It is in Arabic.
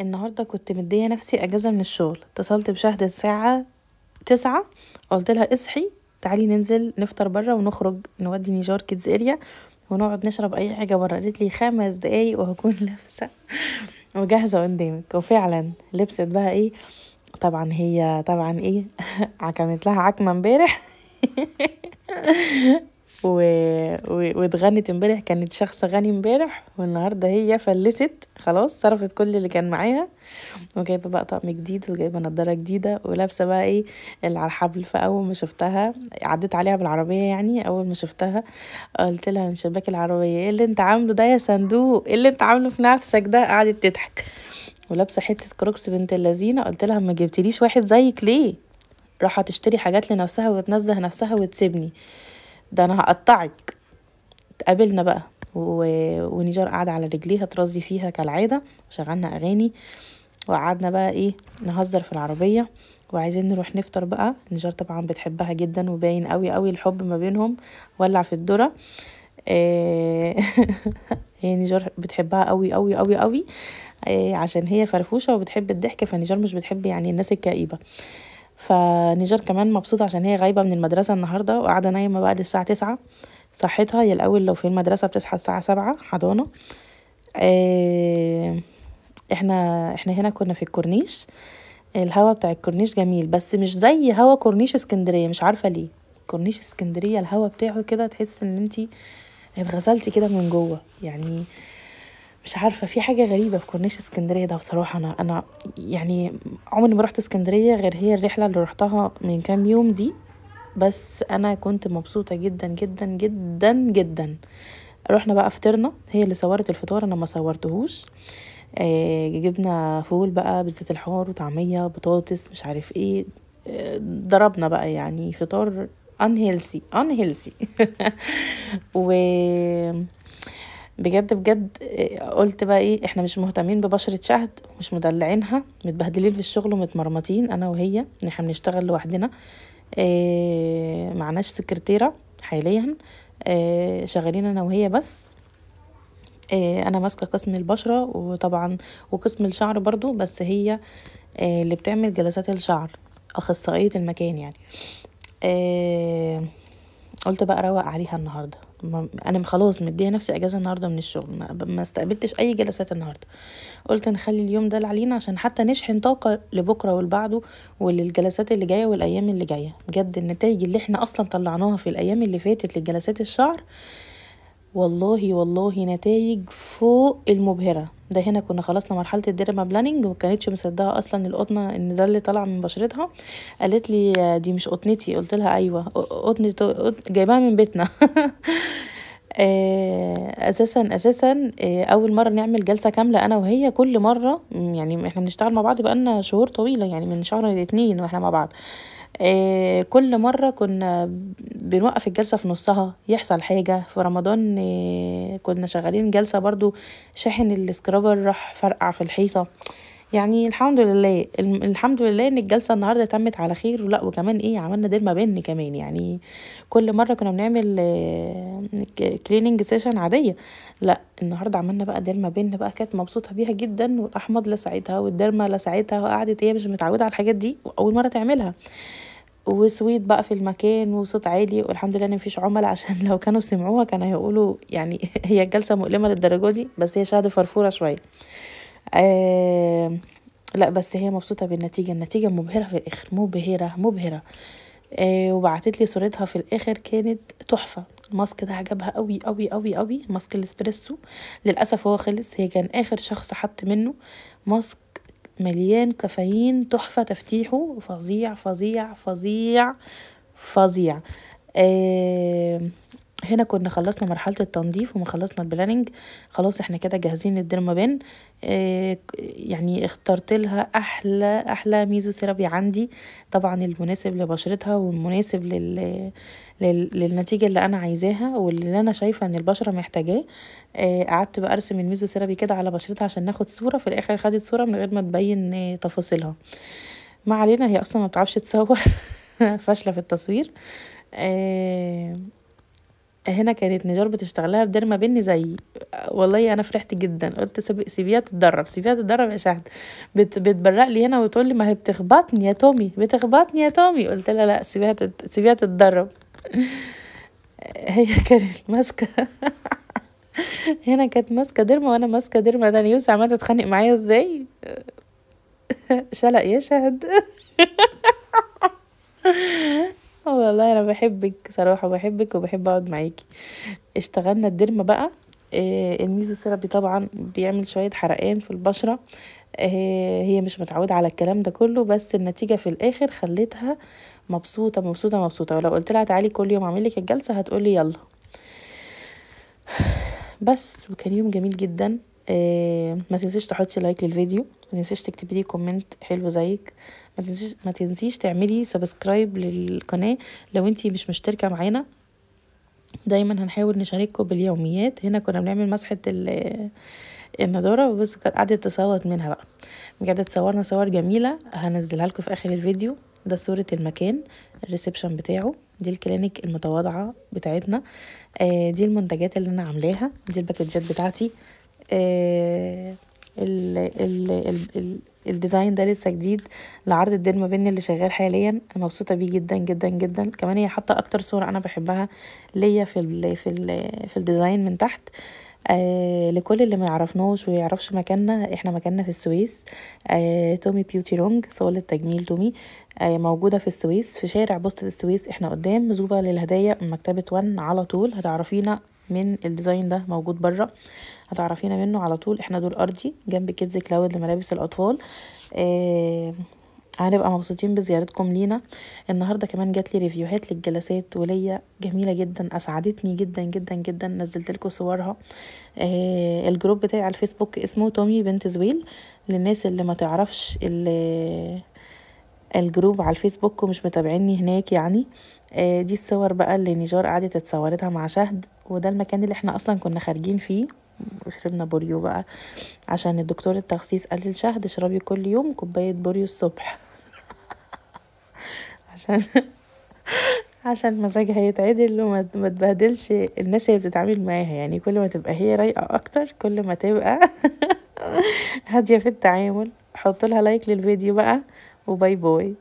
النهارده كنت مديه نفسي اجازه من الشغل. اتصلت بشهد الساعه 9، قلت لها اصحي تعالي ننزل نفطر بره ونخرج نودي نيجار كيدز اريا ونقعد نشرب اي حاجه بره. قالت لي 5 دقايق وهكون لابسه وجاهزه قدامك. وفعلا لبست بقى ايه؟ طبعا هي طبعا ايه عكمت لها عكمه امبارح و... واتغنت امبارح، كانت شخص غني امبارح، والنهارده هي فلست خلاص، صرفت كل اللي كان معاها، وجايبه بقى طقم جديد وجايبه نضاره جديده ولابسه بقى ايه اللي على الحبل. فاول ما شفتها عديت عليها بالعربيه، يعني اول ما شفتها قلت لها من شباك العربيه ايه اللي انت عامله ده يا صندوق؟ ايه اللي انت عامله في نفسك ده؟ قعدت تضحك ولابسه حته كروكس بنت اللذينه. قلت لها ما جبتليش واحد زيك ليه؟ راح تشتري حاجات لنفسها وتنزه نفسها وتسيبني، ده انا هقطعك. اتقابلنا بقى ونيجار قاعده على رجليها ترازي فيها كالعاده، وشغلنا اغاني وقعدنا بقى ايه نهزر في العربيه، وعايزين نروح نفطر بقى. نيجار طبعا بتحبها جدا وباين قوي قوي الحب ما بينهم، ولع في الذره. هي نيجار بتحبها قوي قوي قوي قوي، عشان هي فرفوشه وبتحب الضحك، فنيجار مش بتحب يعني الناس الكئيبه. فنيجار كمان مبسوطه عشان هي غايبه من المدرسه النهارده وقاعده نايمه بقى للساعه 9. صحتها هي الاول لو في المدرسه بتصحى الساعه 7 حضانه. آه، احنا هنا كنا في الكورنيش. الهوا بتاع الكورنيش جميل بس مش زي هوا كورنيش اسكندريه، مش عارفه ليه. كورنيش اسكندريه الهوا بتاعه كده تحس ان انتي اتغسلتي كده من جوه، يعني مش عارفه، في حاجه غريبه في كورنيش اسكندريه ده بصراحه. انا يعني عمري ما رحت اسكندريه غير هي الرحله اللي رحتها من كام يوم دي، بس انا كنت مبسوطه جدا جدا جدا جدا. رحنا بقى فطرنا، هي اللي صورت الفطار انا ما صورتهوش. جبنا فول بقى بالزيت الحار وطعميه بطاطس مش عارف ايه. ضربنا بقى يعني فطار unhealthy unhealthy و بجد بجد قلت بقى ايه، احنا مش مهتمين ببشرة شهد، مش مدلعينها، متبهدلين في الشغل ومتمرمطين انا وهي، احنا بنشتغل لوحدنا. معناش سكرتيرة حاليا، شغالين انا وهي بس. انا ماسكة قسم البشرة وطبعا وقسم الشعر برضو، بس هي اللي بتعمل جلسات الشعر، اخصائية المكان يعني. قلت بقى اروق عليها النهارده. انا خلاص مديه نفسي اجازه النهارده من الشغل، ما استقبلتش اي جلسات النهارده. قلت نخلي اليوم ده علينا عشان حتى نشحن طاقه لبكره والبعده وللجلسات اللي جايه والايام اللي جايه. بجد النتائج اللي احنا اصلا طلعناها في الايام اللي فاتت لجلسات الشعر والله والله نتائج فوق المبهرة. ده هنا كنا خلصنا مرحلة الديرما بلاننج ومكانتش مصدقة اصلا القطنة ان ده اللي طلع من بشرتها. قالت لي دي مش قطنتي، قلت لها ايوه قطنة جايباها من بيتنا اساسا اول مره نعمل جلسه كامله انا وهي. كل مره يعني احنا بنشتغل مع بعض بقالنا شهور طويله، يعني من شهر 2 واحنا مع بعض. كل مرة كنا بنوقف الجلسة في نصها يحصل حاجة. في رمضان كنا شغالين جلسة برضو، شاحن السكرابر راح فرقع في الحيطة. يعني الحمد لله الحمد لله ان الجلسة النهاردة تمت على خير. ولا وكمان ايه عملنا ديرما بن كمان، يعني كل مرة كنا بنعمل كليننج سيشن عادية، لا النهاردة عملنا بقى ديرما بن بقى. كانت مبسوطة بيها جدا، والاحماض لسعتها والديرما لسعتها، وقعدت هي مش متعودة على الحاجات دي واول مرة تعملها. وسويت بقى في المكان وصوت عالي، والحمد لله ان مفيش عملاء عشان لو كانوا سمعوها كانوا هيقولوا يعني هي الجلسه مؤلمه للدرجه دي، بس هي شهد فرفوره شويه. لا بس هي مبسوطه بالنتيجه، النتيجه مبهره في الاخر، مبهره مبهره. وبعتت لي صورتها في الاخر كانت تحفه. الماسك ده عجبها قوي قوي قوي قوي، ماسك الاسبريسو. للاسف هو خلص، هي كان اخر شخص حط منه. ماسك مليان كافيين تحفة، تفتيحه فظيع فظيع فظيع فظيع. آه هنا كنا خلصنا مرحلة التنظيف وما خلصنا البلاننج، خلاص احنا كده جاهزين للديرما بان. يعني اخترت لها احلى ميزو سيرابي عندي، طبعا المناسب لبشرتها والمناسب للنتيجة اللي انا عايزاها واللي انا شايفة ان البشرة محتاجاه. قعدت بقى ارسم الميزو سيرابي كده على بشرتها عشان ناخد صورة. في الاخر خدت صورة من غير ما تبين تفاصيلها. ما علينا، هي اصلا ما بتعرفش تصور فاشلة في التصوير. هنا كانت نجار بتشتغلها بديرما بني زيي. والله انا فرحت جدا، قلت سيبيها تتدرب، سيبيها تتدرب يا شهد. بتبرق لي هنا وتقول لي ما هي بتخبطني يا تومي، بتخبطني يا تومي. قلت لها لا، سيبيها تتدرب. هي كانت ماسكه هنا كانت ماسكه ديرما وانا ماسكه ديرما تاني. يوسف عماله تتخانق معايا ازاي. شلق يا شهد. والله انا بحبك صراحه، بحبك وبحب اقعد معاكي. اشتغلنا الديرما بقى. الميزو ثيرابي طبعا بيعمل شويه حرقان في البشره. هي مش متعوده على الكلام ده كله، بس النتيجه في الاخر خلتها مبسوطه مبسوطه مبسوطه. ولو قلت لها تعالي كل يوم اعمل لك الجلسه هتقولي يلا. بس وكان يوم جميل جدا. ما تنسيش تحطي لايك للفيديو، ما تنسيش تكتبي لي كومنت حلو زيك، ما تنسيش تعملي سبسكرايب للقناه لو انتي مش مشتركه معانا. دايما هنحاول نشارككم باليوميات. هنا كنا بنعمل مسحه النضاره، بس كانت قعدت تصوت منها بقى. بجد صورنا صور جميله هنزلها لكم في اخر الفيديو. ده صوره المكان، الريسبشن بتاعه، دي الكلينيك المتواضعه بتاعتنا. دي المنتجات اللي انا عاملاها، دي الباكجات بتاعتي. ال ال ال ال الديزاين ده لسه جديد لعرض الديرما بني اللي شغال حاليا. انا مبسوطه بيه جدا جدا جدا. كمان هي حاطه اكتر صوره انا بحبها ليا في الديزاين من تحت. لكل اللي ما يعرفناش ويعرفش مكاننا، احنا مكاننا في السويس. تومي بيوتي رونج، صالة تجميل تومي. موجودة في السويس في شارع بوسطة السويس. احنا قدام زوبة للهدايا من مكتبة ون على طول. هتعرفينا من الديزاين ده موجود بره، هتعرفينا منه على طول. احنا دول ارضي جنب كيدز كلاود لملابس الاطفال. هنبقى مبسوطين بزيارتكم لينا. النهارده كمان جات لي ريفيوهات للجلسات وليا جميله جدا، اسعدتني جدا جدا جدا. نزلت لكم صورها. الجروب بتاعي على الفيسبوك اسمه تومي بنت زويل. للناس اللي ما تعرفش الجروب على الفيسبوك ومش متابعيني هناك يعني. دي الصور بقى اللي نيجار قعدت اتصورتها مع شهد، وده المكان اللي احنا اصلا كنا خارجين فيه. وشربنا بوريو بقى عشان الدكتور التخسيس قال للشهد اشربي كل يوم كوبايه بوريو الصبح. عشان عشان مزاجها يتعدل وما تبهدلش الناس اللي بتتعامل معاها. يعني كل ما تبقى هي رايقه اكتر كل ما تبقى هاديه في التعامل. حطوا لها لايك للفيديو بقى، وباي باي.